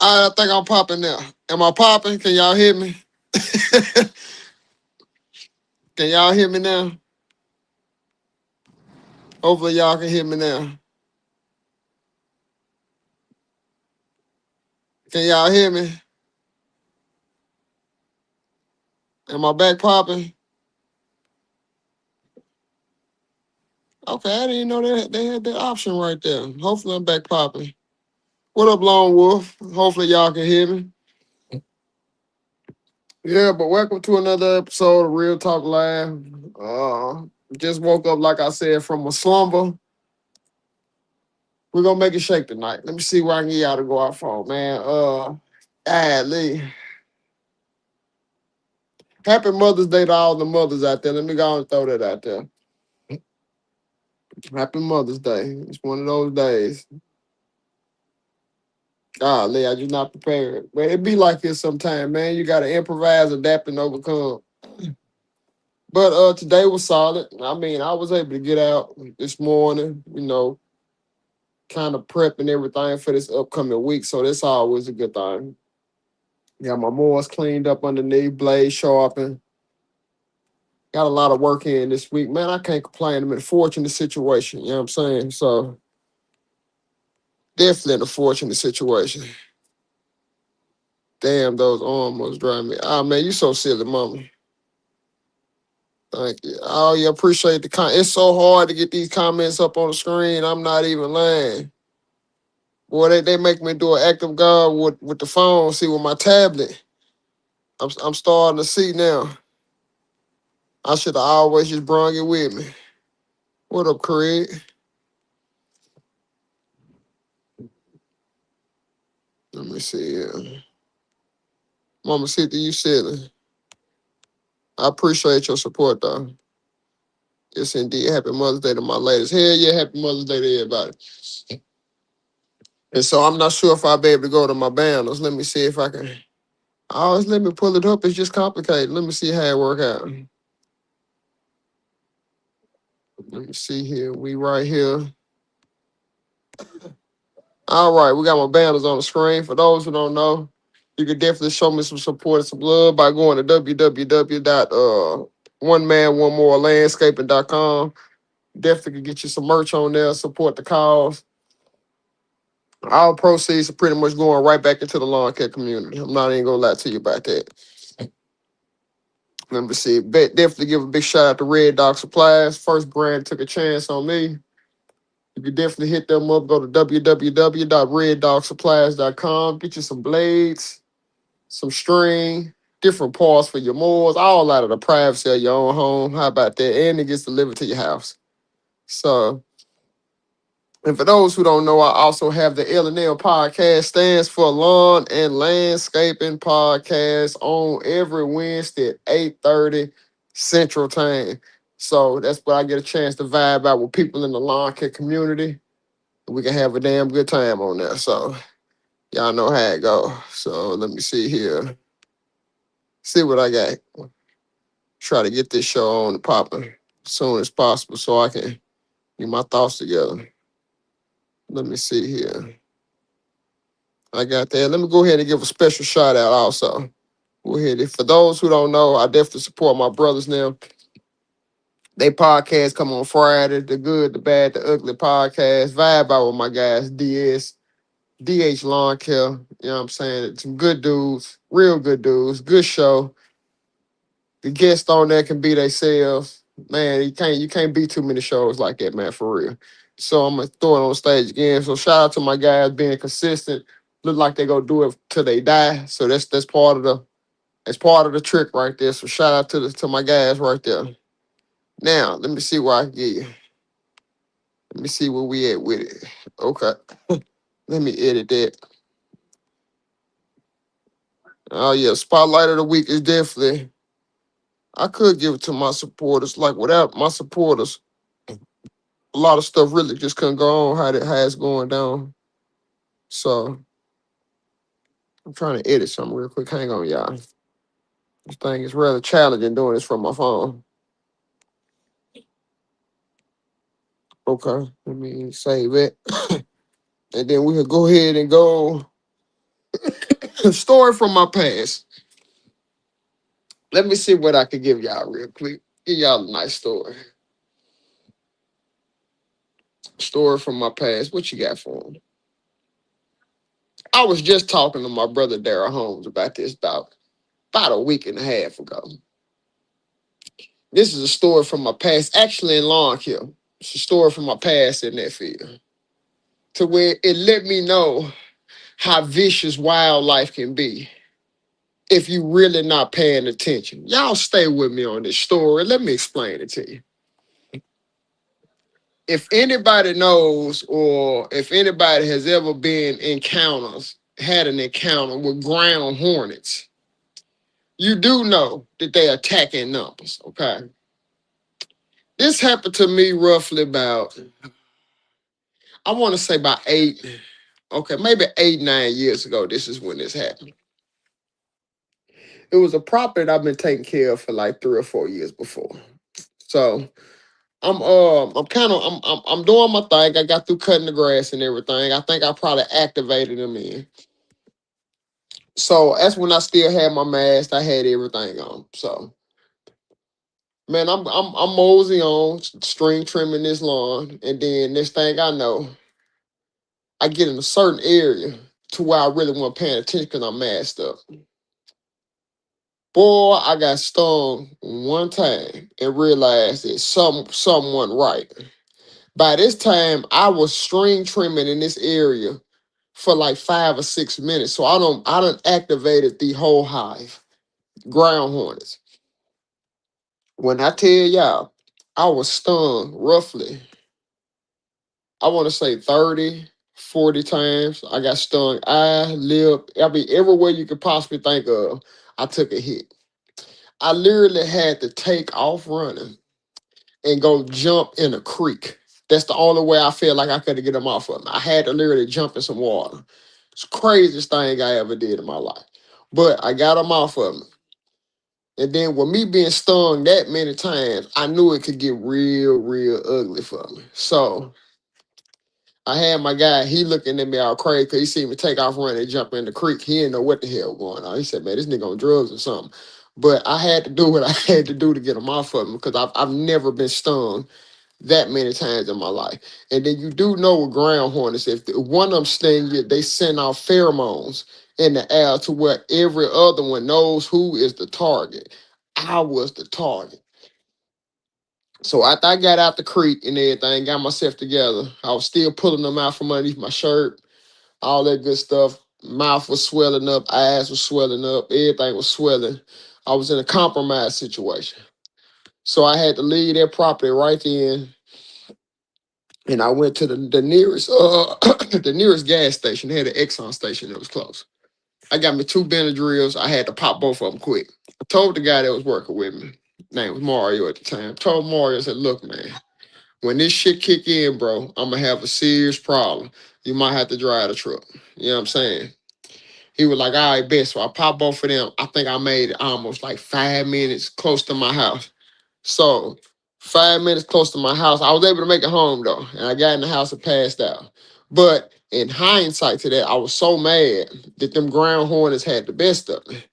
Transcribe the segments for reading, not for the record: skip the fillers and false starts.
I think I'm popping now. Am I popping? Can y'all hear me? Can y'all hear me now? Hopefully y'all can hear me now. Can y'all hear me? Am I back popping? Okay, I didn't know they had that option right there. Hopefully I'm back popping. What up, Lone Wolf? Hopefully y'all can hear me. Yeah, but welcome to another episode of Real Talk Live. Just woke up, like I said, from a slumber. We're gonna make it shake tonight. Let me see where I can get y'all to go out for, man. Lee. Happy Mother's Day to all the mothers out there. Let me go and throw that out there. Happy Mother's Day. It's one of those days. Lee, I just not prepared. But it be like this sometime, man. You gotta improvise, adapt, and overcome. But today was solid. I mean, I was able to get out this morning, kind of prepping everything for this upcoming week. So that's always a good thing. Got my moors cleaned up underneath, blade sharpened. Got a lot of work in this week. Man, I can't complain. I'm in a fortunate situation. You know what I'm saying? So definitely in a fortunate situation. Damn, those arms was driving me. Ah, man, you so silly, mama. Thank you. Oh, yeah, appreciate the It's so hard to get these comments up on the screen. I'm not even lying. Boy, they make me do an act of God with the phone, see, with my tablet. I'm starting to see now. I should have always just brung it with me. What up, Craig? Let me see here. Mama Cynthia, you silly. I appreciate your support, though. Yes, indeed. Happy Mother's Day to my ladies. Hell yeah, happy Mother's Day to everybody. And so I'm not sure if I'll be able to go to my banners. Let me see if I can. Always let me pull it up. It's just complicated. Let me see how it work out. Let me see here. We right here. All right, we got my banners on the screen. For those who don't know, you can definitely show me some support and some love by going to www.onemanonemorelandscaping.com. Definitely can get you some merch on there, support the cause. All proceeds are pretty much going right back into the lawn care community. I'm not even gonna lie to you about that. Let me see. Definitely give a big shout out to Red Dog Supplies. First brand took a chance on me. You can definitely hit them up. Go to www.reddogsupplies.com. Get you some blades, some string, different parts for your mowers, all out of the privacy of your own home. How about that? And it gets delivered to your house. So, and for those who don't know, I also have the L&L podcast, stands for Lawn and Landscaping Podcast, on every Wednesday at 8:30 Central Time. So that's where I get a chance to vibe out with people in the lawn care community. We can have a damn good time on there. So y'all know how it go. So let me see here. See what I got. Try to get this show on and popping as soon as possible so I can get my thoughts together. Let me see here. I got that. Let me go ahead and give a special shout out also. Go ahead. For those who don't know, I definitely support my brothers now. They podcast come on Friday. The Good, the Bad, the Ugly podcast. Vibe out with my guys, DH Lawn Care. You know what I'm saying? Some good dudes, real good dudes, good show. The guests on there can be themselves. Man, you can't beat too many shows like that, man, for real. So I'm gonna throw it on stage again. So shout out to my guys being consistent. Look like they gonna do it till they die. So that's part of the trick right there. So shout out to my guys right there. Now, let me see where I can get you. Let me see where we at with it. Okay. Let me edit that. Oh yeah, spotlight of the week is definitely. I could give it to my supporters. Like without my supporters, a lot of stuff really just couldn't go on how it's going down. So I'm trying to edit something real quick. Hang on, y'all. This thing is rather challenging doing this from my phone. Okay, let me save it. And then we can go ahead and go. Story from my past. Let me see what I can give y'all real quick. Give y'all a nice story. Story from my past. What you got for them? I was just talking to my brother Daryl Holmes about this about a week and a half ago. This is a story from my past, actually in Lawn Kill. It's a story from my past in that field. To where it let me know how vicious wildlife can be if you really not paying attention. Y'all stay with me on this story. Let me explain it to you. If anybody knows or if anybody has ever had an encounter with ground hornets, you do know that they attack in numbers, okay? This happened to me roughly about, I want to say about okay, maybe 8, 9 years ago. This is when this happened. It was a property that I've been taking care of for like 3 or 4 years before. So I'm kind of I'm doing my thing. I got through cutting the grass and everything. I think I probably activated them in. So that's when I still had my mask. I had everything on. So man, I'm mosey on, string trimming this lawn, and then next thing I know, I get in a certain area to where I really want paying attention because I'm masked up. Boy, I got stung one time and realized that something wasn't right. By this time, I was string trimming in this area for like 5 or 6 minutes. So I don't activated the whole hive, ground hornets. When I tell y'all, I was stung roughly, I want to say 30, 40 times. I got stung eye, lip, I mean, everywhere you could possibly think of, I took a hit. I literally had to take off running and go jump in a creek. That's the only way I feel like I could get them off of me. I had to literally jump in some water. It's the craziest thing I ever did in my life. But I got them off of me. And then with me being stung that many times, I knew it could get real, real ugly for me. So I had my guy, he looking at me all crazy because he seen me take off running and jump in the creek. He didn't know what the hell going on. He said, man, this nigga on drugs or something. But I had to do what I had to do to get him off of him because I've never been stung that many times in my life. And then you do know with ground hornets, if one of them sting you, they send out pheromones in the air to where every other one knows who is the target. I was the target. So after I got out the creek and everything, got myself together, I was still pulling them out from underneath my shirt, all that good stuff. Mouth was swelling up, eyes was swelling up, everything was swelling. I was in a compromised situation. So I had to leave that property right then, and I went to the nearest the nearest gas station. They had an Exxon station that was close. I got me 2 Benadryls. I had to pop both of them quick. I told the guy that was working with me, name was Mario at the time. Told Mario, I said, look, man, when this shit kick in, bro, I'm gonna have a serious problem. You might have to drive the truck. You know what I'm saying? He was like, all right, best. So I popped both of them. I think I made it almost like 5 minutes close to my house. So 5 minutes close to my house. I was able to make it home though. And I got in the house and passed out. But in hindsight to that, I was so mad that them ground hornets had the best of me.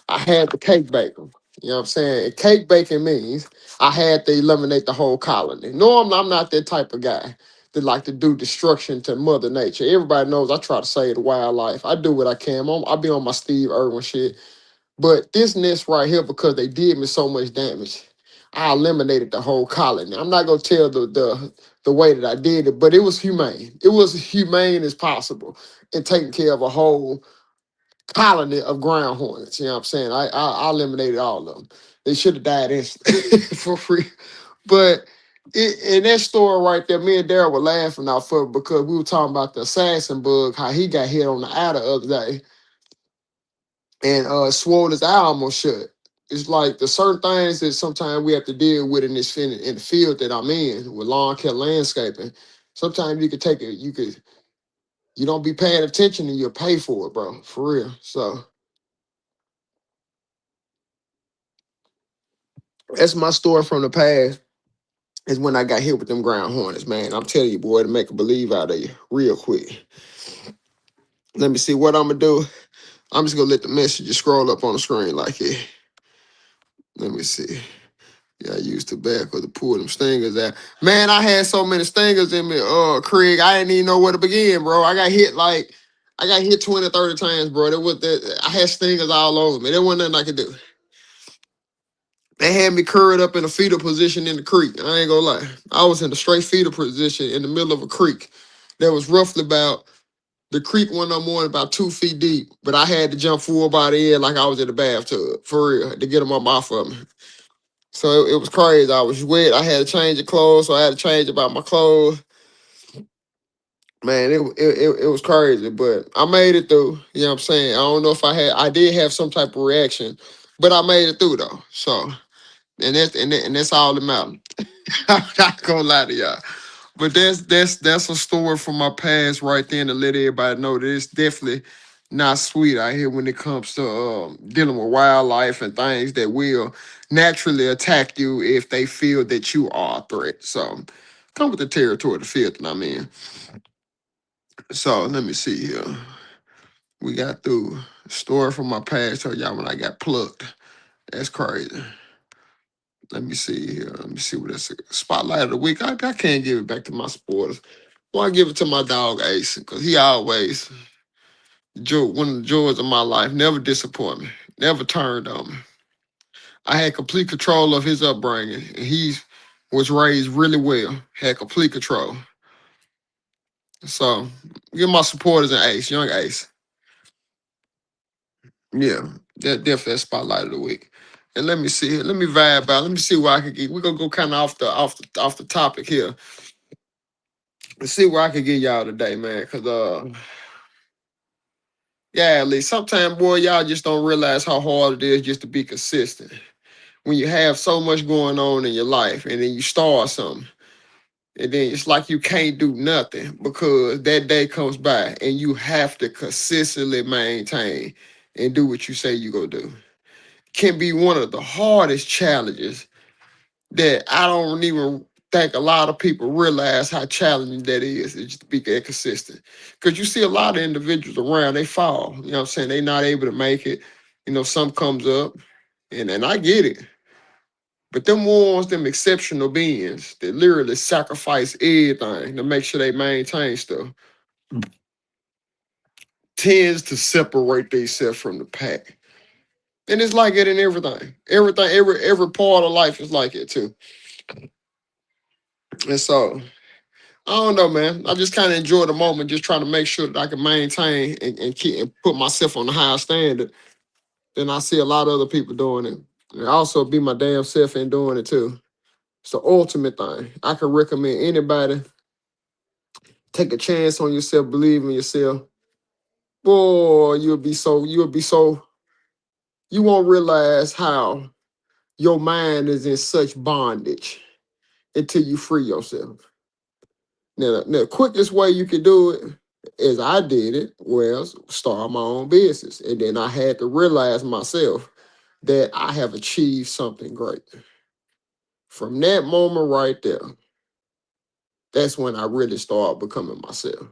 I had to cake bake them. You know what I'm saying? And cake baking means I had to eliminate the whole colony. Normally, I'm not that type of guy that like to do destruction to Mother Nature. Everybody knows I try to save the wildlife. I do what I can. I be on my Steve Irwin shit. But this nest right here, because they did me so much damage, I eliminated the whole colony. I'm not gonna tell the way that I did it, but it was humane. It was humane as possible in taking care of a whole colony of ground hornets. You know what I'm saying? I eliminated all of them. They should have died instantly for free. But in that story right there, me and Daryl were laughing off of it because we were talking about the assassin bug, how he got hit on the eye the other day and swole his eye almost shut. It's like the certain things that sometimes we have to deal with in this in the field that I'm in with lawn care landscaping. Sometimes you could take it, you don't be paying attention and you'll pay for it, bro. For real. So that's my story from the past. Is when I got hit with them ground hornets, man. I'm telling you, boy, to make a believe out of you real quick. Let me see what I'm gonna do. I'm just gonna let the messages scroll up on the screen like it. Let me see. Yeah, I used tobacco to pull them stingers out. Man, I had so many stingers in me, Craig. I didn't even know where to begin, bro. I got hit 20, 30 times, bro. I had stingers all over me. There wasn't nothing I could do. They had me curled up in a fetal position in the creek. I ain't gonna lie. I was in a straight fetal position in the middle of a creek that was roughly about the creek wasn't no more than about 2 feet deep, but I had to jump full body in like I was in the bathtub, for real, to get them up off of me. So it was crazy. I was wet. I had to change the clothes, so I had to change about my clothes. Man, it was crazy, but I made it through. You know what I'm saying? I don't know if I did have some type of reaction, but I made it through though. So and that's all that matters. I'm not gonna lie to y'all. But that's a story from my past right there to let everybody know that it's definitely not sweet out here when it comes to dealing with wildlife and things that will naturally attack you if they feel that you are a threat. So come with the territory of the filth, and I'm in. So let me see here. We got through story from my past. Told y'all when I got plucked. That's crazy. Let me see here. Let me see what that's spotlight of the week. I can't give it back to my supporters. Well, I give it to my dog Ace because he always one of the joys of my life. Never disappoint me. Never turned on me. I had complete control of his upbringing. And he was raised really well. Had complete control. So give my supporters an Ace, young Ace. Yeah, that definitely a spotlight of the week. And let me see here. Let me vibe out. Let me see where I can get. We're gonna go kind of off the topic here. Let's see where I can get y'all today, man. Cause yeah, at least sometimes, boy, y'all just don't realize how hard it is just to be consistent. When you have so much going on in your life and then you start something, and then it's like you can't do nothing because that day comes by and you have to consistently maintain and do what you say you're gonna do. Can be one of the hardest challenges that I don't even think a lot of people realize how challenging that is just to be that consistent. Because you see a lot of individuals around, they fall. You know what I'm saying? They not able to make it. You know, some comes up, and I get it. But them ones, them exceptional beings that literally sacrifice everything to make sure they maintain stuff, tends to separate themselves from the pack. And it's like it in everything. Every part of life is like it too. And so I don't know, man. I just kind of enjoy the moment, just trying to make sure that I can maintain and keep and put myself on the higher standard. Then I see a lot of other people doing it. And also be my damn self and doing it too. It's the ultimate thing. I can recommend anybody take a chance on yourself, believe in yourself. Boy, you won't realize how your mind is in such bondage until you free yourself. Now, the quickest way you can do it, as I did it, was start my own business. And then I had to realize myself that I have achieved something great. From that moment right there, that's when I really started becoming myself.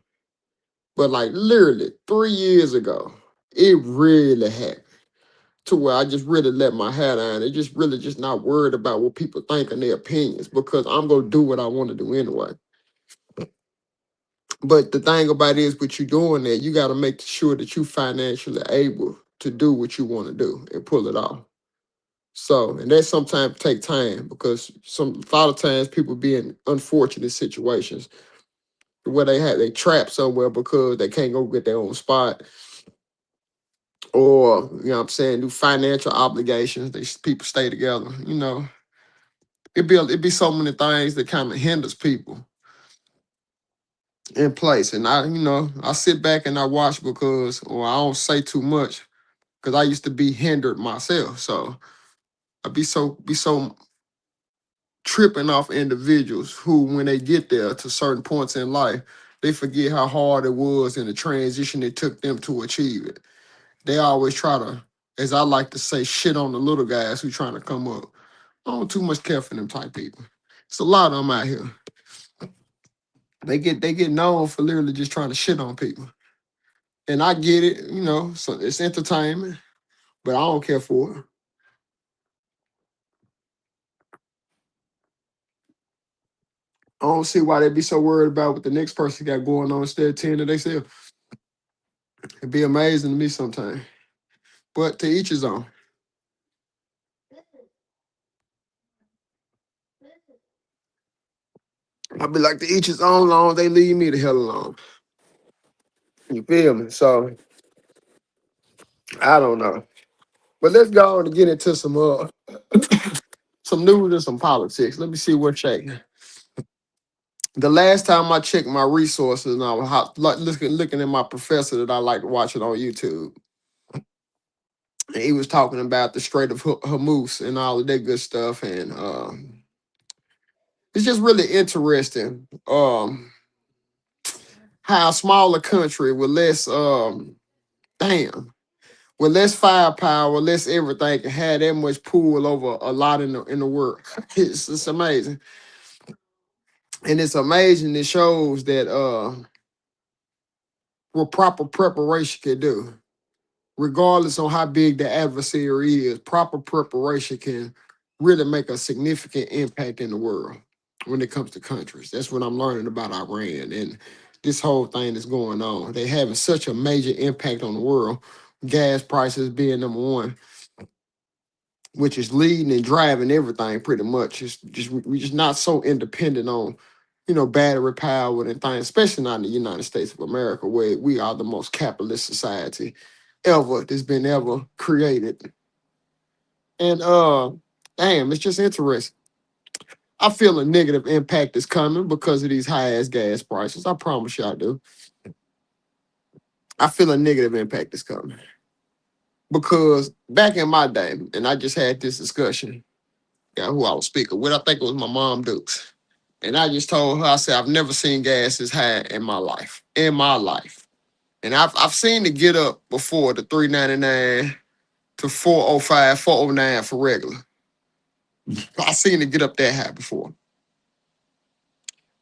But like literally 3 years ago, it really happened to where I just really let my hair down. It just really just not worried about what people think and their opinions because I'm gonna do what I want to do anyway. But the thing about it is, with you doing that, you got to make sure that you financially able to do what you want to do and pull it off. So, and that sometimes take time because a lot of times people be in unfortunate situations where they trapped somewhere because they can't go get their own spot, or you know what I'm saying, do financial obligations. People stay together. You know, it be so many things that kind of hinders people in place. And I sit back and I watch because, or I don't say too much because I used to be hindered myself. So I be so tripping off individuals who, when they get there to certain points in life, they forget how hard it was and the transition it took them to achieve it. They always try to, as I like to say, shit on the little guys who trying to come up. I don't too much care for them type people. It's a lot of them out here. They get known for literally just trying to shit on people. And I get it, so it's entertainment, but I don't care for it. I don't see why they be so worried about what the next person got going on instead of tending to themselves. It'd be amazing to me sometimes. But to each his own. I be like, to each his own long, they leave me the hell alone. You feel me? So I don't know. But let's go on and get into some news and some politics. Let me see what's shaking. The last time I checked my resources, and I was looking at my professor that I like watching on YouTube. And he was talking about the Strait of Hormuz and all of that good stuff, and it's just really interesting. How a smaller country with less damn with less firepower, less everything can have that much pull over a lot in the world. It's amazing. And it's amazing. It shows that what proper preparation can do. Regardless on how big the adversary is, proper preparation can really make a significant impact in the world when it comes to countries. That's what I'm learning about Iran and this whole thing that's going on. They having such a major impact on the world. Gas prices being number one, which is leading and driving everything pretty much. It's just we just not so independent on, battery power and things, especially not in the United States of America, where we are the most capitalist society ever that's been ever created. And damn, it's just interesting. I feel a negative impact is coming because of these high ass gas prices. I promise you I do. I feel a negative impact is coming. Because back in my day, and I just had this discussion, who I was speaking with, I think it was my mom Dukes. And I just told her, I said, I've never seen gas this high in my life. In my life. And I've seen it get up before the 3.99 to 405, 409 for regular. I've seen it get up that high before.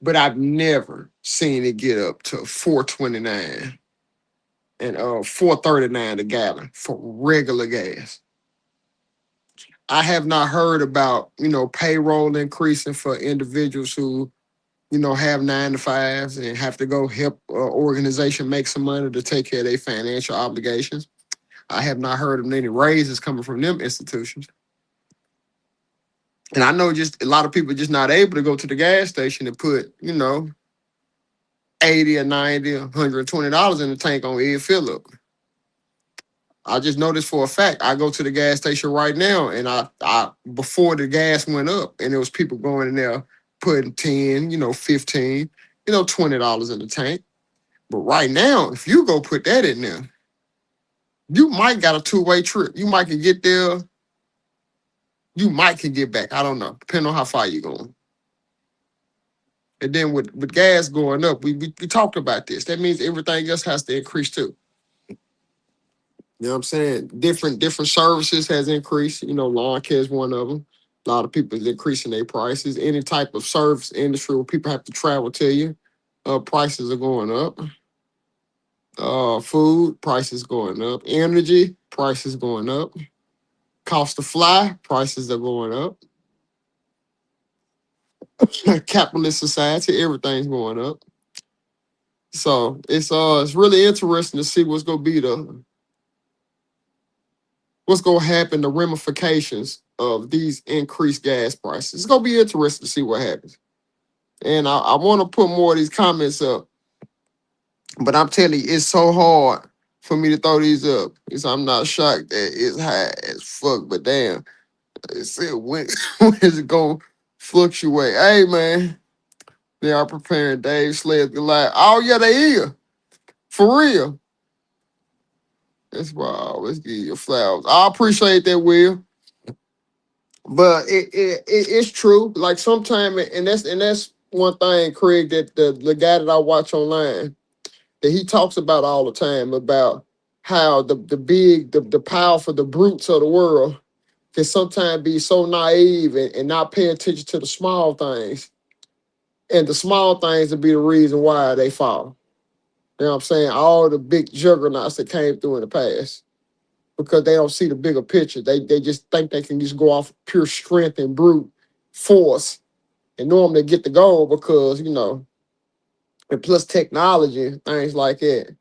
But I've never seen it get up to 429 and 439 a gallon for regular gas. I have not heard about, payroll increasing for individuals who, have 9 to 5s and have to go help organization make some money to take care of their financial obligations. I have not heard of any raises coming from them institutions. And I know just a lot of people just not able to go to the gas station and put, 80 or 90 or $120 in the tank on every fill up. I just know this for a fact. I go to the gas station right now, and I before the gas went up, and there was people going in there putting 10, 15, $20 in the tank. But right now, if you go put that in there, you might got a two-way trip. You might can get there. You might can get back. I don't know, depending on how far you're going. And then with gas going up, we talked about this. That means everything else has to increase too. You know what I'm saying? Different services has increased. Lawn care is one of them. A lot of people is increasing their prices. Any type of service industry where people have to travel to you, prices are going up. Food prices going up. Energy prices going up. Cost to fly prices are going up. Capitalist society, everything's going up. So it's really interesting to see what's gonna happen, the ramifications of these increased gas prices. It's gonna be interesting to see what happens. And I want to put more of these comments up, but I'm telling you, it's so hard for me to throw these up. Because I'm not shocked that it's high as fuck, but damn, it's when is it gonna fluctuate? Hey man, they are preparing Dave Sledge Goliath. Oh yeah, they is. For real. That's why I always give you flowers. I appreciate that, Will. But it's true. Like sometimes, and that's one thing, Craig, that the guy that I watch online, that he talks about all the time about how the powerful, the brutes of the world can sometimes be so naive and not pay attention to the small things. And the small things will be the reason why they fall. You know what I'm saying? All the big juggernauts that came through in the past because they don't see the bigger picture. They just think they can just go off pure strength and brute force and normally get the goal because, and plus technology, things like that.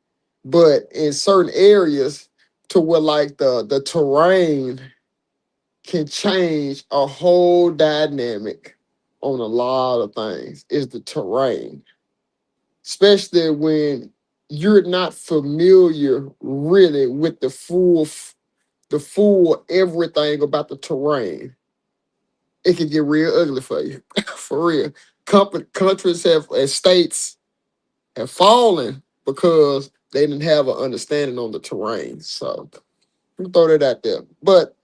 But in certain areas to where like the terrain can change a whole dynamic on a lot of things is the terrain, especially when you're not familiar really with the full everything about the terrain. It can get real ugly for you, for real. Countries and states have fallen because they didn't have an understanding on the terrain. So I'm throw that out there. But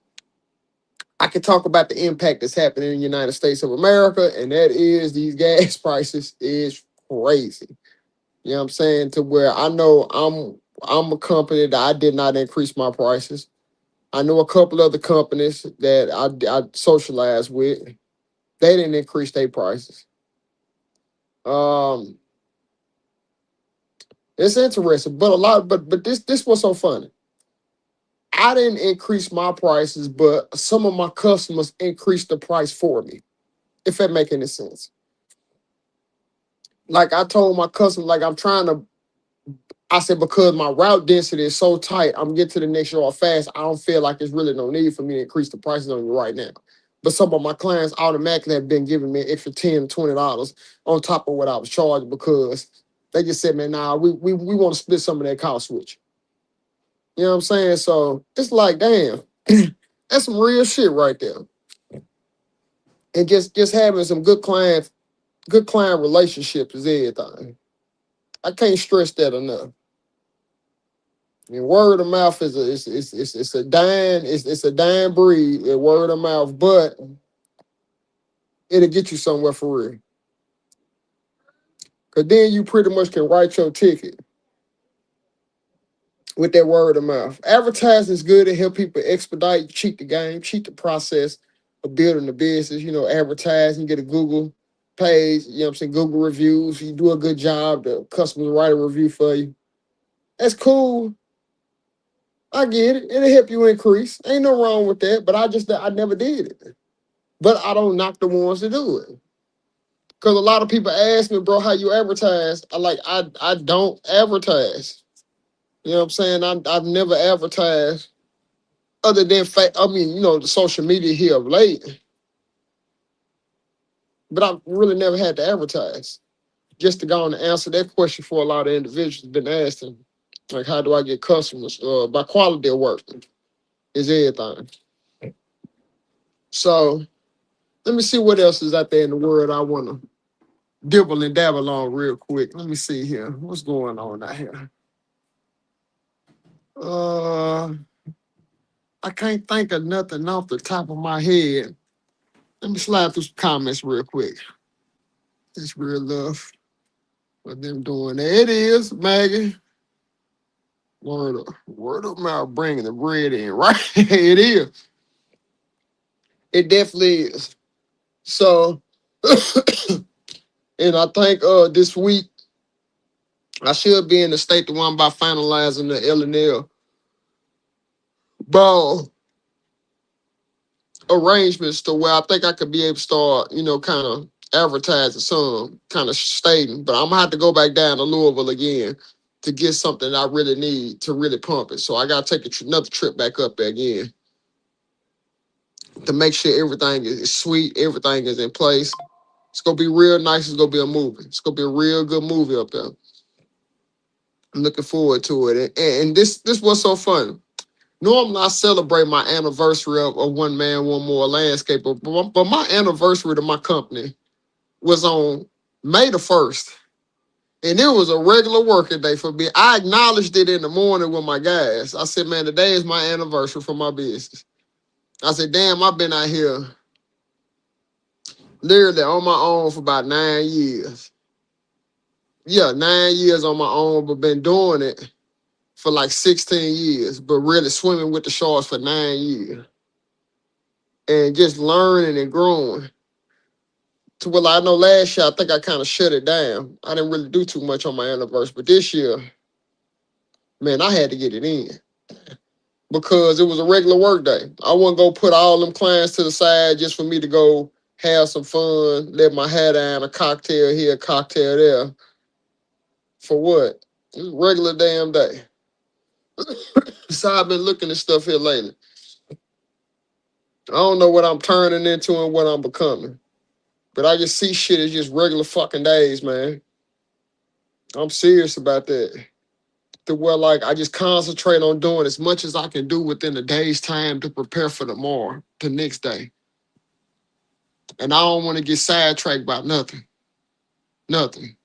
I can talk about the impact that's happening in the United States of America, and that is these gas prices is crazy. You know what I'm saying? To where I know I'm a company that I did not increase my prices. I know a couple other companies that I socialize with. They didn't increase their prices. Um, it's interesting, but this was so funny. I didn't increase my prices, but some of my customers increased the price for me. If that make any sense. Like I told my customer, like I said, because my route density is so tight, I'm getting to the next yard fast. I don't feel like there's really no need for me to increase the prices on you right now. But some of my clients automatically have been giving me an extra $10, $20 on top of what I was charging because they just said, man, nah, we want to split some of that cost with you. You know what I'm saying? So it's like, damn, that's some real shit right there. And just having some good client relationships is everything. I can't stress that enough. And word of mouth is it's a dying breed. Word of mouth, but it'll get you somewhere for real. Cause then you pretty much can write your ticket with that word of mouth. Advertising is good to help people expedite, cheat the game, cheat the process of building the business. Advertise, you get a Google page, you know what I'm saying, Google reviews. You do a good job, the customers write a review for you. That's cool. I get it. It'll help you increase. Ain't no wrong with that. But I never did it. But I don't knock the ones that do it. Because a lot of people ask me, bro, how you advertise? I don't advertise. You know what I'm saying? I've never advertised other than the social media here of late. But I've really never had to advertise. Just to go on and answer that question for a lot of individuals been asking. Like, how do I get customers? By quality of work is everything. So let me see what else is out there in the world I want to dibble and dabble on real quick. Let me see here. What's going on out here? Uh, I can't think of nothing off the top of my head. Let me slide through some comments real quick. It's real love for them doing that. It is, Maggie. Word of mouth bringing the bread in, right? It is. It definitely is. So, and I think this week I should be in the state the one by finalizing the L&L ball arrangements to where I think I could be able to start, kind of advertising some, kind of stating. But I'm gonna have to go back down to Louisville again to get something I really need to really pump it. So I gotta take another trip back up there again to make sure everything is sweet, everything is in place. It's gonna be real nice. It's gonna be a movie. It's gonna be a real good movie up there. I'm looking forward to it. And this was so fun. Normally, I celebrate my anniversary of One Man, One More Landscaper, but my anniversary to my company was on May the 1st. And it was a regular working day for me. I acknowledged it in the morning with my guys. I said, man, today is my anniversary for my business. I said, damn, I've been out here literally on my own for about 9 years. Yeah, 9 years on my own, but been doing it for like 16 years, but really swimming with the sharks for 9 years. And just learning and growing. To well, I know last year I think I kind of shut it down. I didn't really do too much on my anniversary, but this year Man, I had to get it in because it was a regular work day. I wasn't go put all them clients to the side just for me to go have some fun, let my hair down, a cocktail here, a cocktail there. For what? It was a regular damn day. So I've been looking at stuff here lately. I don't know what I'm turning into and what I'm becoming. But I just see shit as just regular fucking days, man. I'm serious about that. To where like I just concentrate on doing as much as I can do within a day's time to prepare for tomorrow, the next day. And I don't want to get sidetracked by nothing. Nothing.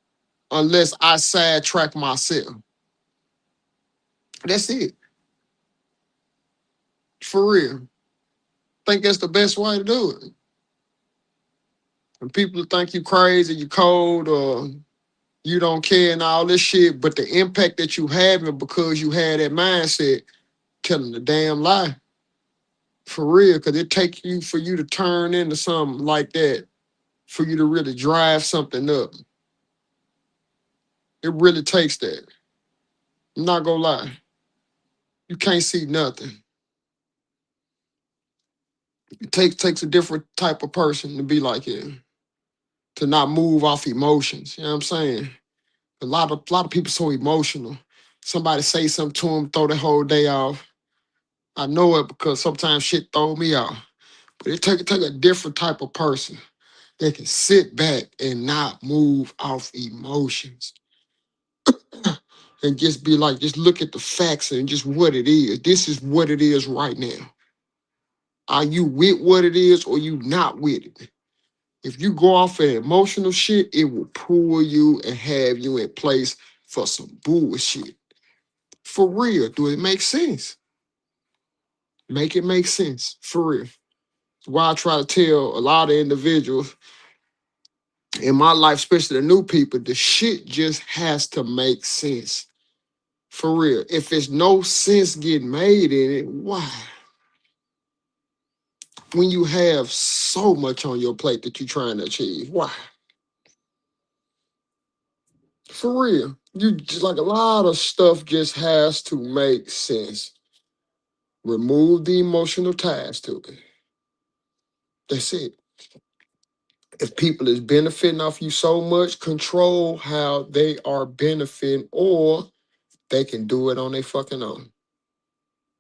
Unless I sidetrack myself. That's it. For real. Think that's the best way to do it. And people think you crazy, you cold, or you don't care and all this shit, but the impact that you having because you had that mindset, telling the damn lie. For real, because it takes you for you to turn into something like that, for you to really drive something up. It really takes that. I'm not gonna lie. You can't see nothing. It takes a different type of person to be like it, to not move off emotions. You know what I'm saying? A lot of people so emotional. Somebody say something to them, throw the whole day off. I know it because sometimes shit throw me off. But it take a different type of person that can sit back and not move off emotions. And just be like, just look at the facts and just what it is. This is what it is right now. Are you with what it is or you not with it? If you go off of emotional shit, it will pull you and have you in place for some bullshit. For real, do it make sense? Make it make sense. For real. Why I try to tell a lot of individuals in my life, especially the new people, the shit just has to make sense. For real. If it's no sense getting made in it, why? When you have so much on your plate that you're trying to achieve, why? For real. You just like a lot of stuff just has to make sense. Remove the emotional ties to it. That's it. If people is benefiting off you so much, control how they are benefiting, or they can do it on their fucking own.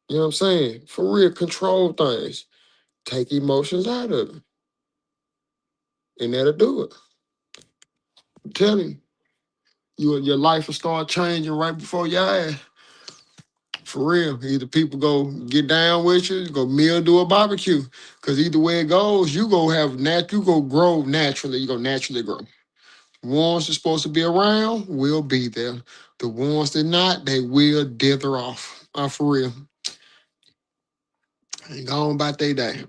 You know what I'm saying? For real, control things. Take emotions out of it. And that'll do it. I'm telling you, your life will start changing right before your eyes. For real. Either people go get down with you, go meal, do a barbecue. Cause either way it goes, you go grow naturally. You go naturally grow. Ones that's supposed to be around will be there. The ones that not, they will dither off. For real. Ain't gone about their day.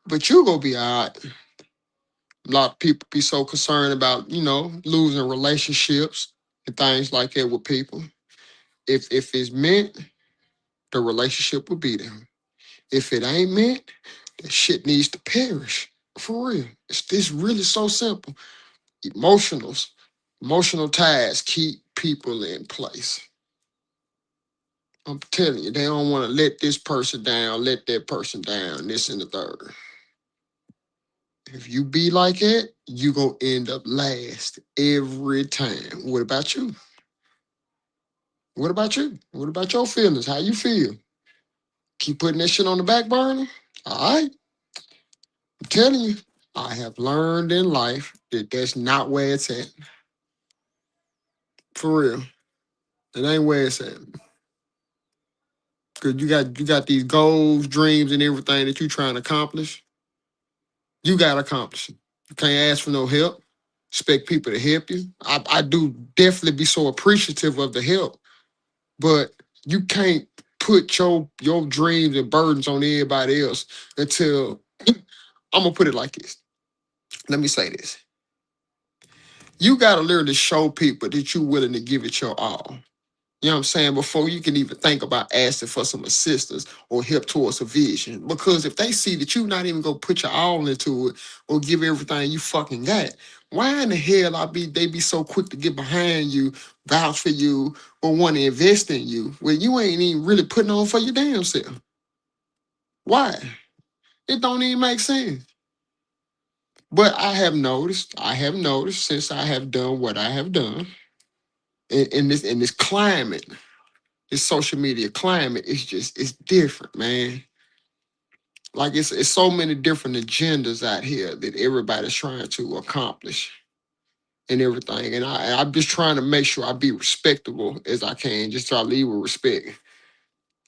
But you gonna be all right. A lot of people be so concerned about, losing relationships and things like that with people. If it's meant, the relationship will be there. If it ain't meant, that shit needs to perish. For real. It's really so simple. Emotionals, emotional ties keep people in place. I'm telling you, they don't want to let this person down, let that person down, this and the third. If you be like it, you gonna end up last every time. What about you? What about you? What about your feelings? How you feel? Keep putting that shit on the back burner? All right. I'm telling you, I have learned in life that that's not where it's at. For real. It ain't where it's at. Cause you got these goals, dreams, and everything that you trying to accomplish. You gotta accomplish it. You can't ask for no help. Expect people to help you. I do definitely be so appreciative of the help, but you can't put your dreams and burdens on everybody else until I'm gonna put it like this. Let me say this. You gotta literally show people that you're willing to give it your all. You know what I'm saying? Before you can even think about asking for some assistance or help towards a vision. Because if they see that you're not even gonna put your all into it or give everything you fucking got, why in the hell they be so quick to get behind you, vouch for you, or want to invest in you when you ain't even really putting on for your damn self? Why? It don't even make sense. But I have noticed since I have done what I have done in this climate, this social media climate, it's different, man. Like it's so many different agendas out here that everybody's trying to accomplish and everything. And I'm just trying to make sure I be respectable as I can, just try to leave with respect.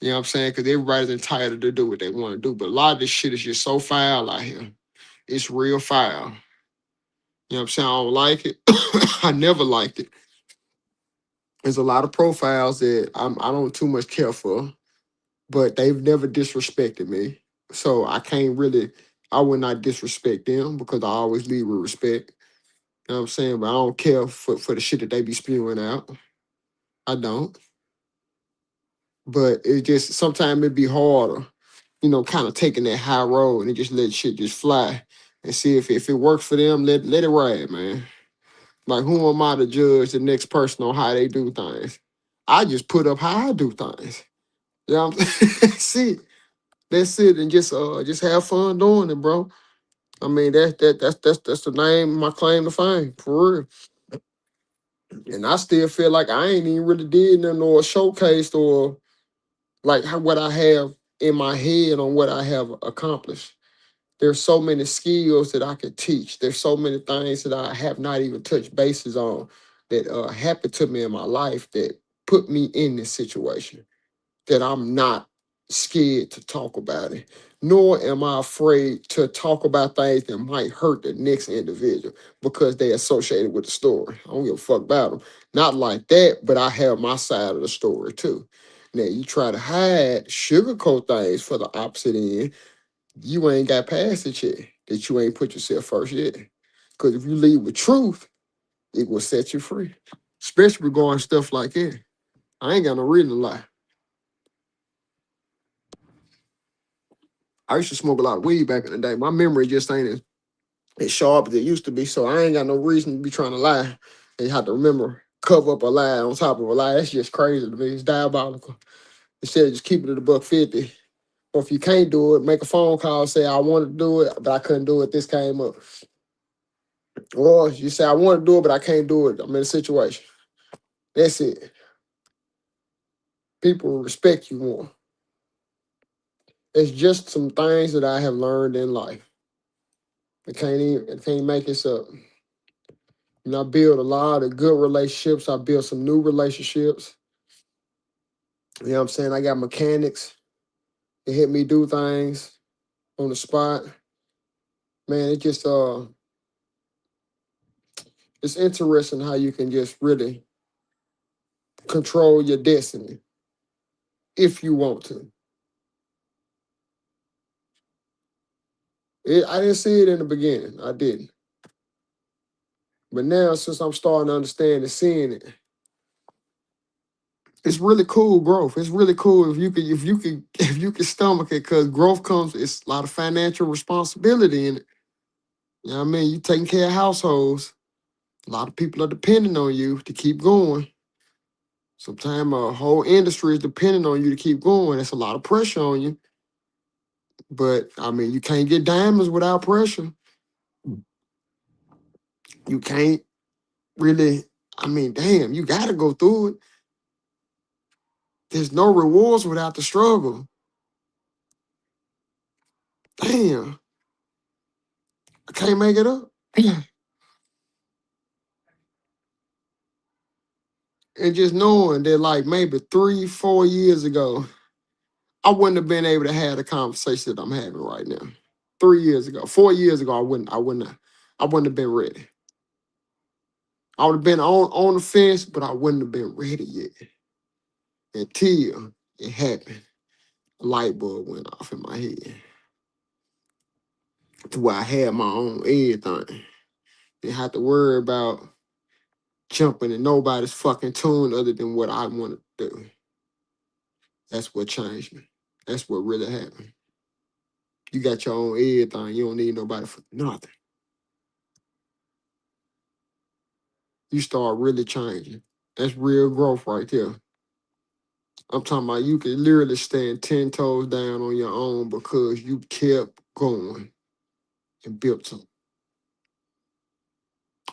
You know what I'm saying? Because everybody's entitled to do what they want to do. But a lot of this shit is just so foul out here. It's real foul. You know what I'm saying? I don't like it. I never liked it. There's a lot of profiles that I don't too much care for, but they've never disrespected me. So I would not disrespect them because I always lead with respect. You know what I'm saying? But I don't care for the shit that they be spewing out. I don't. But it just sometimes it be harder, kind of taking that high road and just let shit just fly and see if it works for them, let it ride, man. Like who am I to judge the next person on how they do things? I just put up how I do things. You know what I'm saying? See, that's it, and just have fun doing it, bro. I mean that's the name, my claim to fame, for real. And I still feel like I ain't even really did nothing or showcased or like what I have in my head on what I have accomplished. There's so many skills that I could teach. There's so many things that I have not even touched bases on that happened to me in my life that put me in this situation, that I'm not scared to talk about it, nor am I afraid to talk about things that might hurt the next individual because they associated with the story. I don't give a fuck about them. Not like that, but I have my side of the story too. Now you try to hide, sugarcoat things for the opposite end, you ain't got past it yet. That you ain't put yourself first yet. Because if you lead with truth, it will set you free. Especially regarding stuff like that. I ain't got no reason to lie. I used to smoke a lot of weed back in the day. My memory just ain't as sharp as it used to be, so I ain't got no reason to be trying to lie. And you have to remember, cover up a lie on top of a lie. That's just crazy to me. It's diabolical. Instead of just keeping it $1.50. Or if you can't do it, make a phone call, say, I wanted to do it, but I couldn't do it. This came up. Or you say, I want to do it, but I can't do it. I'm in a situation. That's it. People will respect you more. It's just some things that I have learned in life. It can't make this up. I built a lot of good relationships. I built some new relationships. You know what I'm saying? I got mechanics that help me do things on the spot. Man, it's interesting how you can just really control your destiny if you want to. I didn't see it in the beginning. I didn't. But now, since I'm starting to understand and seeing it, it's really cool growth. It's really cool if you can stomach it, because growth comes, it's a lot of financial responsibility in it. You know what I mean? You taking care of households. A lot of people are depending on you to keep going. Sometimes a whole industry is depending on you to keep going. That's a lot of pressure on you. But I mean, you can't get diamonds without pressure. You can't really, I mean, damn, you gotta go through it. There's no rewards without the struggle. Damn, I can't make it up. And just knowing that like maybe 3, 4 years ago, I wouldn't have been able to have the conversation that I'm having right now. 3 years ago, 4 years ago, I wouldn't have been ready. I would have been on the fence, but I wouldn't have been ready yet until it happened. A light bulb went off in my head to where I had my own everything. Didn't have to worry about jumping in nobody's fucking tune other than what I wanted do. That's what changed me. That's what really happened. You got your own everything. You don't need nobody for nothing. You start really changing. That's real growth right there. I'm talking about you can literally stand 10 toes down on your own because you kept going and built something.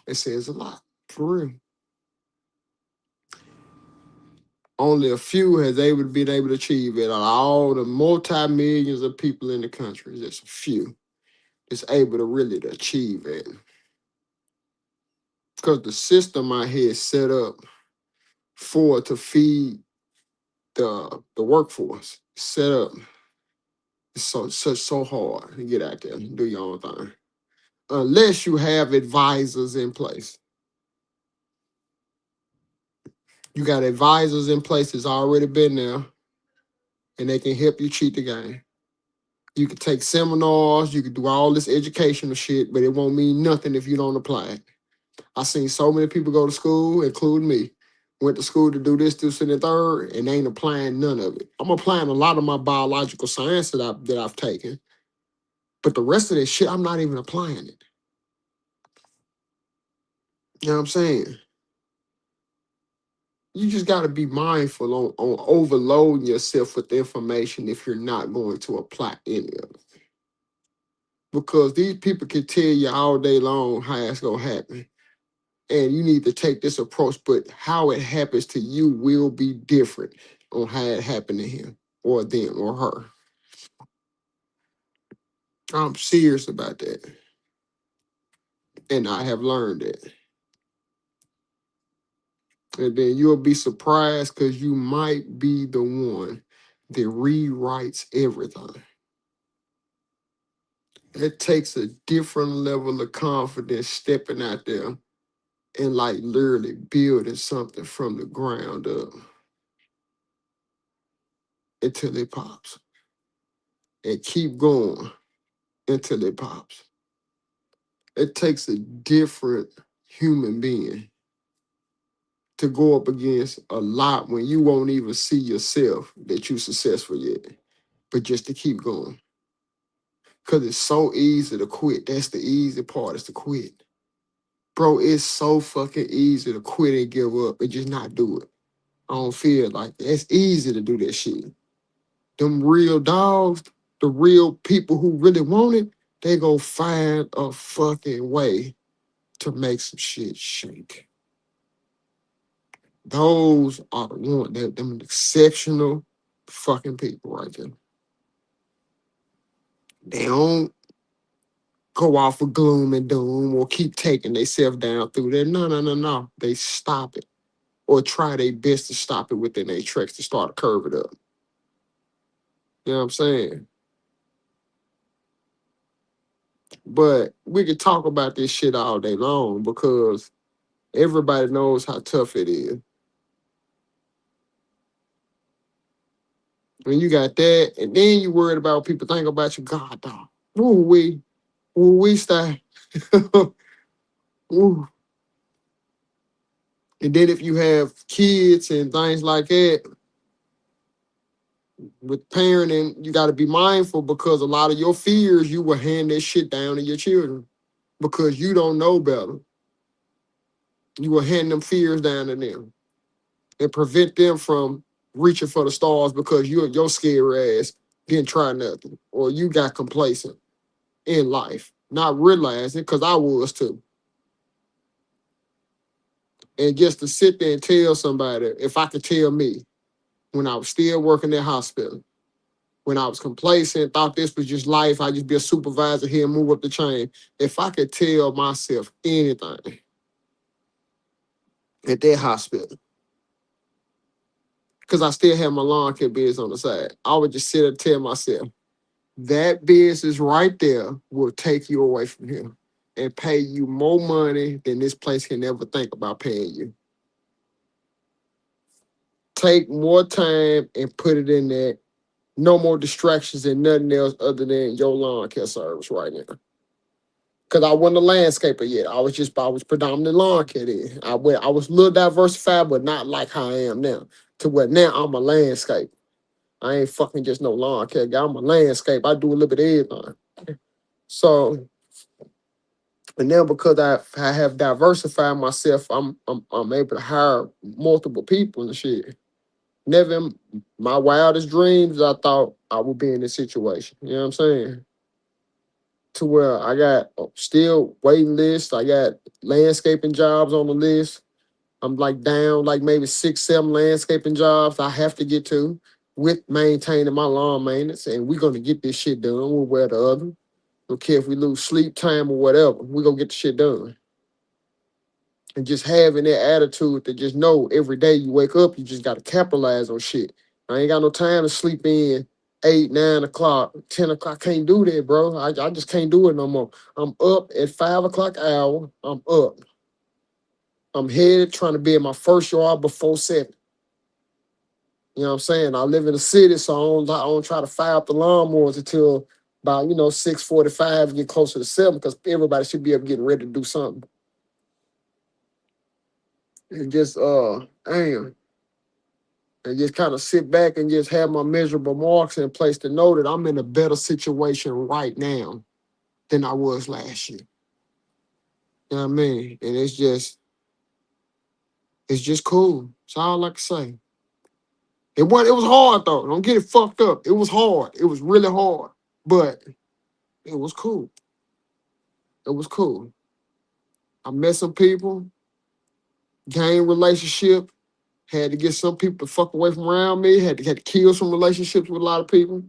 It says a lot, for real. Only a few has been able to achieve it. Out of all the multi-millions of people in the country, just a few is able to really to achieve it. Because the system out here is set up for to feed the workforce. Set up. It's so hard to get out there and do your own thing. Unless you have advisors in place. You got advisors in place that's already been there and they can help you cheat the game. You can take seminars, you can do all this educational shit, but it won't mean nothing if you don't apply it. I seen so many people go to school, including me, went to school to do this, and the third, and they ain't applying none of it. I'm applying a lot of my biological science that I've taken, but the rest of this shit, I'm not even applying it. You know what I'm saying? You just got to be mindful on overloading yourself with information if you're not going to apply any of it. Because these people can tell you all day long how it's going to happen. And you need to take this approach, but how it happens to you will be different on how it happened to him or them or her. I'm serious about that. And I have learned it. And then you'll be surprised because you might be the one that rewrites everything. It takes a different level of confidence stepping out there and like literally building something from the ground up until it pops. And keep going until it pops. It takes a different human being to go up against a lot when you won't even see yourself that you're successful yet, but just to keep going. Because it's so easy to quit. That's the easy part is to quit. Bro, it's so fucking easy to quit and give up and just not do it. I don't feel like that. It's easy to do that shit. Them real dogs, the real people who really want it, they go find a fucking way to make some shit shake. Those are the one that them exceptional fucking people right there. They don't go off of gloom and doom or keep taking themselves down through there. No. They stop it or try their best to stop it within their tracks to start to curve it up. You know what I'm saying? But we could talk about this shit all day long because everybody knows how tough it is. When you got that, and then you worried about what people think about you, God, dog. We stay. Ooh. And then if you have kids and things like that, with parenting, you got to be mindful because a lot of your fears, you will hand that shit down to your children because you don't know better. You will hand them fears down to them and prevent them from reaching for the stars because your scary ass didn't try nothing or you got complacent in life, not realizing, because I was too. And just to sit there and tell somebody, if I could tell me when I was still working at hospital, when I was complacent, thought this was just life, I'd just be a supervisor here and move up the chain. If I could tell myself anything at that hospital, because I still have my lawn care business on the side, I would just sit and tell myself, that business right there will take you away from here and pay you more money than this place can ever think about paying you. Take more time and put it in there. No more distractions and nothing else other than your lawn care service right now. Because I wasn't a landscaper yet. I was predominantly lawn care then. I was a little diversified, but not like how I am now. to where now I'm a landscape. I ain't fucking just no lawn care guy. I'm a landscape. I do a little bit of everything. So, and now because I have diversified myself, I'm able to hire multiple people and shit. Never in my wildest dreams I thought I would be in this situation. You know what I'm saying? To where I got still waiting list. I got landscaping jobs on the list. I'm like down like maybe 6, 7 landscaping jobs I have to get to with maintaining my lawn maintenance. And we're gonna get this shit done one way or the other. Don't care if we lose sleep time or whatever. We're gonna get the shit done. And just having that attitude to just know every day you wake up, you just gotta capitalize on shit. I ain't got no time to sleep in 8, 9 o'clock, 10 o'clock. I can't do that, bro. I just can't do it no more. I'm up at 5 o'clock hour. I'm up. I'm headed trying to be in my first yard before 7. You know what I'm saying? I live in the city, so I don't try to fire up the lawnmowers until about, 6:45 and get closer to 7 because everybody should be up getting ready to do something. And just damn. And just kind of sit back and just have my measurable marks in place to know that I'm in a better situation right now than I was last year. You know what I mean? And it's just cool. That's all I can say. It was hard though. Don't get it fucked up. It was hard. It was really hard. But it was cool. It was cool. I met some people, gained relationship, had to get some people to fuck away from around me, had to kill some relationships with a lot of people.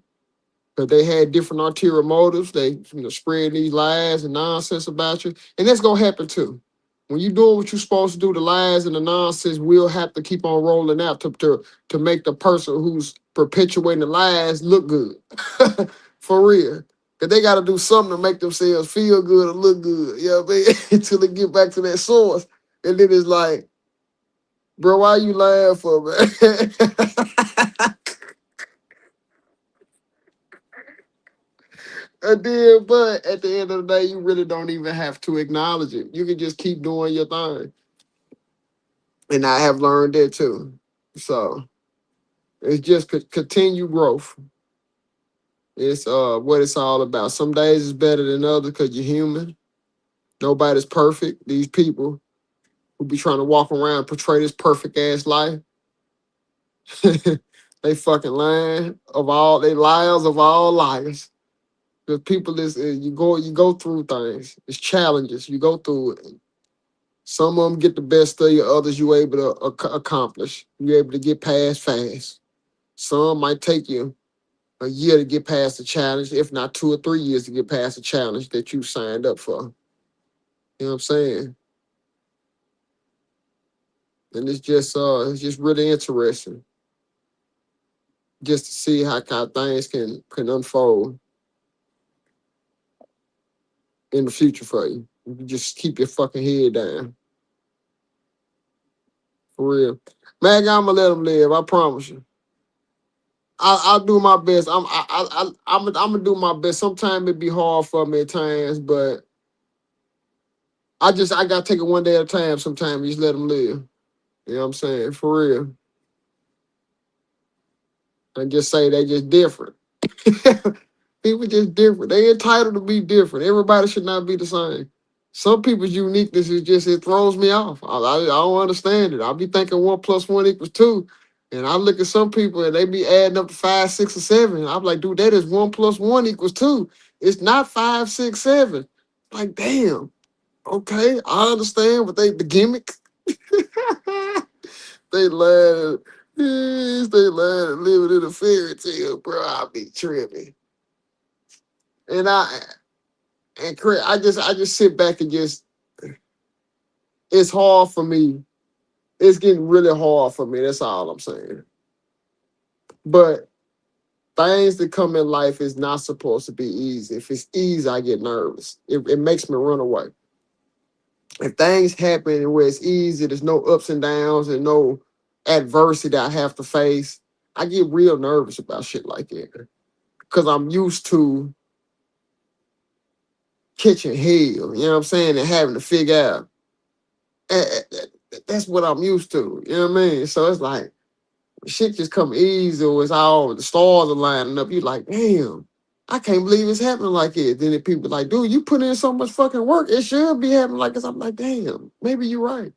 Because they had different ulterior motives. They spread these lies and nonsense about you. And that's gonna happen too. When you're doing what you're supposed to do, the lies and the nonsense will have to keep on rolling out to make the person who's perpetuating the lies look good. For real. Cause they gotta do something to make themselves feel good or look good. You know what I mean? Until they get back to that source. And then it's like, bro, why you lying for, man? And then, but at the end of the day, you really don't even have to acknowledge it. You can just keep doing your thing. And I have learned that too. So it's just continue growth. It's what it's all about. Some days it's better than others because you're human. Nobody's perfect. These people who be trying to walk around and portray this perfect ass life, they fucking lying of all they liars of all liars. Because people you go through things. It's challenges. You go through it. Some of them get the best of you, others you able to accomplish. You're able to get past fast. Some might take you a year to get past the challenge, if not 2 or 3 years to get past the challenge that you signed up for. You know what I'm saying? And it's just really interesting just to see how things can unfold in the future for you. You just keep your fucking head down. For real. Man, I'm gonna let them live, I promise you. I'll do my best. I'm gonna do my best. Sometimes it be hard for me at times, but I gotta take it one day at a time. Sometimes just let them live. You know what I'm saying? For real. And just say they just different. People just different. They entitled to be different. Everybody should not be the same. Some people's uniqueness is just it throws me off. I don't understand it. I'll be thinking 1+1 = 2. And I look at some people and they be adding up to 5, 6, or 7. I'm like, dude, that is 1+1 = 2. It's not 5, 6, 7. Like, damn. Okay, I understand, but the gimmick. They lying. Yes, they lying and living in a fairy tale, bro. I'll be tripping. And I just sit back and just it's hard for me. It's getting really hard for me. That's all I'm saying. But things that come in life is not supposed to be easy. If it's easy, I get nervous. It makes me run away. If things happen where it's easy, there's no ups and downs and no adversity I have to face, I get real nervous about shit like that. Because I'm used to catching hell, you know what I'm saying, and having to figure out. That's what I'm used to, you know what I mean? So it's like, Shit just come easy, or it's all the stars are lining up. You like, damn, I can't believe it's happening like it. Then the people like, dude, you put in so much fucking work. It should be happening like this. I'm like, damn, maybe you're right.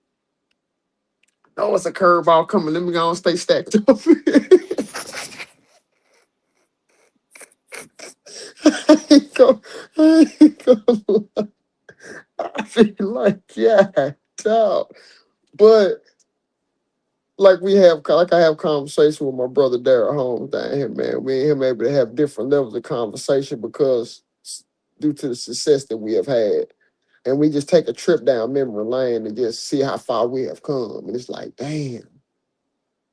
Oh, it's a curveball coming. Let me go and stay stacked up. I ain't gonna, I ain't gonna, I feel like, yeah, dog. But like I have conversation with my brother Darrell Holmes down here, man. Me and him able to have different levels of conversation because due to the success that we have had. And we just take a trip down memory lane and just see how far we have come. And it's like, damn,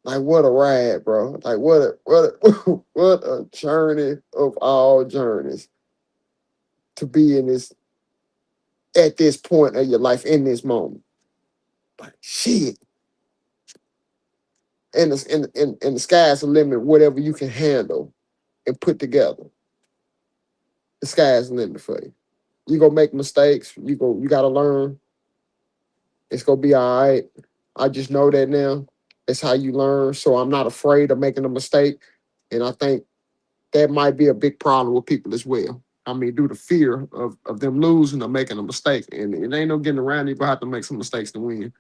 like what a ride, bro. Like what a journey of all journeys to be in this at this point of your life in this moment. Like shit. And the sky's the limit, whatever you can handle and put together. The sky's the limit for you. You gonna make mistakes. You gotta learn. It's gonna be all right. I just know that now. It's how you learn. So I'm not afraid of making a mistake. And I think that might be a big problem with people as well. I mean, due to fear of them losing or making a mistake. And it ain't no getting around. You're gonna have to make some mistakes to win.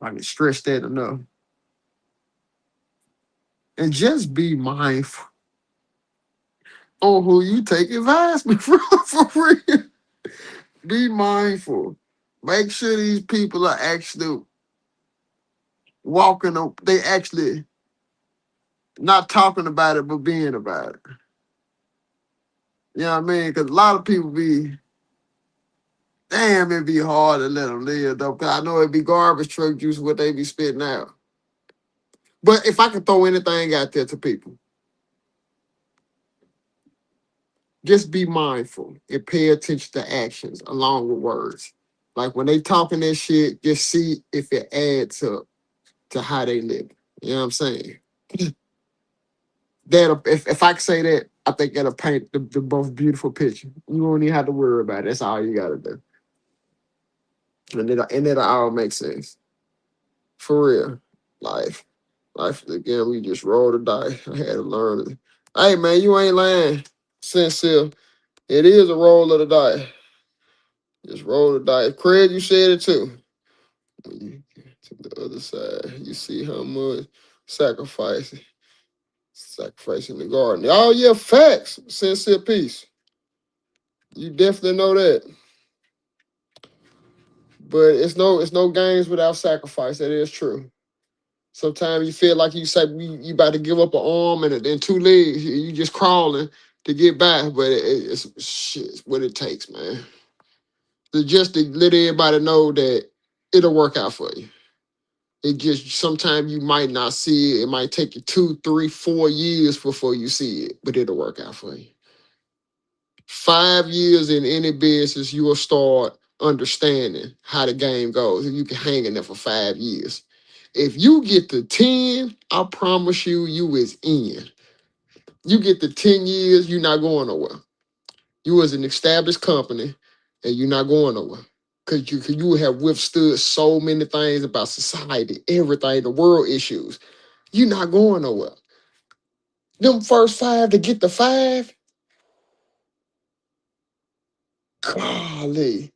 I can stress that enough. And just be mindful on who you take advisement from for real. Be mindful. Make sure these people are actually walking up, they actually not talking about it, but being about it. You know what I mean? Because a lot of people be, damn, it'd be hard to let them live, though. Because I know it'd be garbage truck juice what they be spitting out. But if I could throw anything out there to people, just be mindful and pay attention to actions along with words. Like when they talking that shit, just see if it adds up to how they live. You know what I'm saying? That if I could say that, I think that'll paint the most beautiful picture. You don't even have to worry about it. That's all you gotta do. And it'll all make sense. For real. Life again, we just roll the dice. I had to learn it. Hey man, you ain't lying. Sincere. It is a roll of the dice. Just roll the dice. Craig, you said it too. When you get to the other side, you see how much sacrifice. Sacrifice in the garden. Oh yeah, facts. Sincere peace. You definitely know that. But it's no games without sacrifice. That is true. Sometimes you feel like you say you about to give up an arm and two legs. You just crawling to get by, but it's shit. It's what it takes, man. Just to let everybody know that it'll work out for you. It just sometimes you might not see it. It might take you 2, 3, 4 years before you see it, but it'll work out for you. 5 years in any business, you will start understanding how the game goes. If you can hang in there for 5 years. If you get to 10, I promise you, you is in. You get to 10 years, you're not going nowhere. You as an established company, and you're not going nowhere. Cause you have withstood so many things about society, everything, the world issues. You're not going nowhere. Them first 5 to get to 5, golly.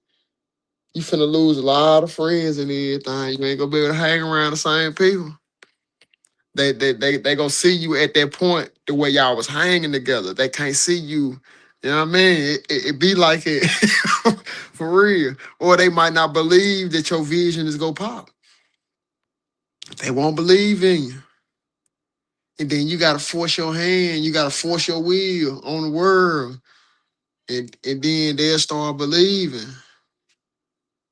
You finna lose a lot of friends and everything. You ain't gonna be able to hang around the same people. They gonna see you at that point the way y'all was hanging together. They can't see you. You know what I mean? It be like it for real. Or they might not believe that your vision is gonna pop. They won't believe in you. And then you gotta force your hand, you gotta force your will on the world. And then they'll start believing.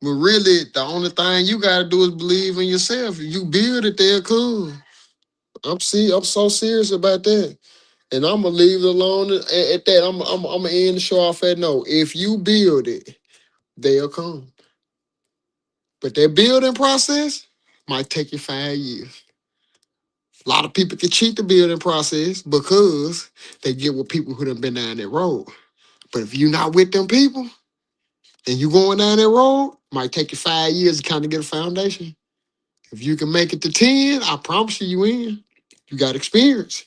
But really, the only thing you gotta do is believe in yourself. If you build it, they'll come. I'm so serious about that. And I'm gonna leave it alone at that. I'm gonna end the show off at no. If you build it, they'll come. But that building process might take you 5 years. A lot of people can cheat the building process because they get with people who done been down that road. But if you're not with them people and you going down that road, might take you 5 years to kind of get a foundation. If you can make it to 10, I promise you, you in. You got experience.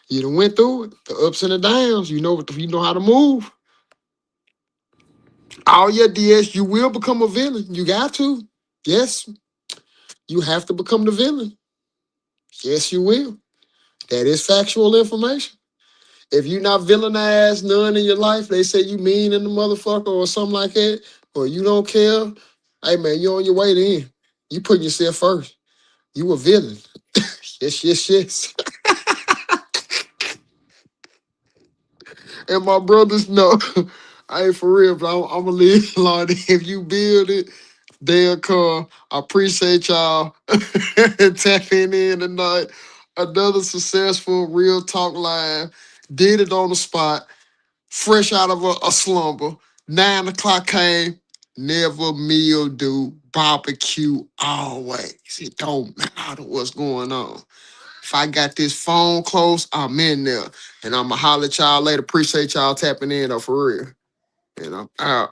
You done went through it, the ups and the downs. You know you know how to move. All your DS, you will become a villain. You got to. Yes, you have to become the villain. Yes, you will. That is factual information. If you not villainized none in your life, they say you mean in the motherfucker or something like that, or you don't care. Hey man, you on your way then. You putting yourself first. You a villain. Yes, yes, yes. And my brothers know. I ain't for real, but I'm gonna leave it alone. If you build it, they'll come. I appreciate y'all tapping in tonight. Another successful Real Talk Live. Did it on the spot, fresh out of a slumber. 9 o'clock came, never mildew, barbecue always. It don't matter what's going on. If I got this phone close, I'm in there. And I'ma holler at y'all later. Appreciate y'all tapping in though, for real. And I'm out.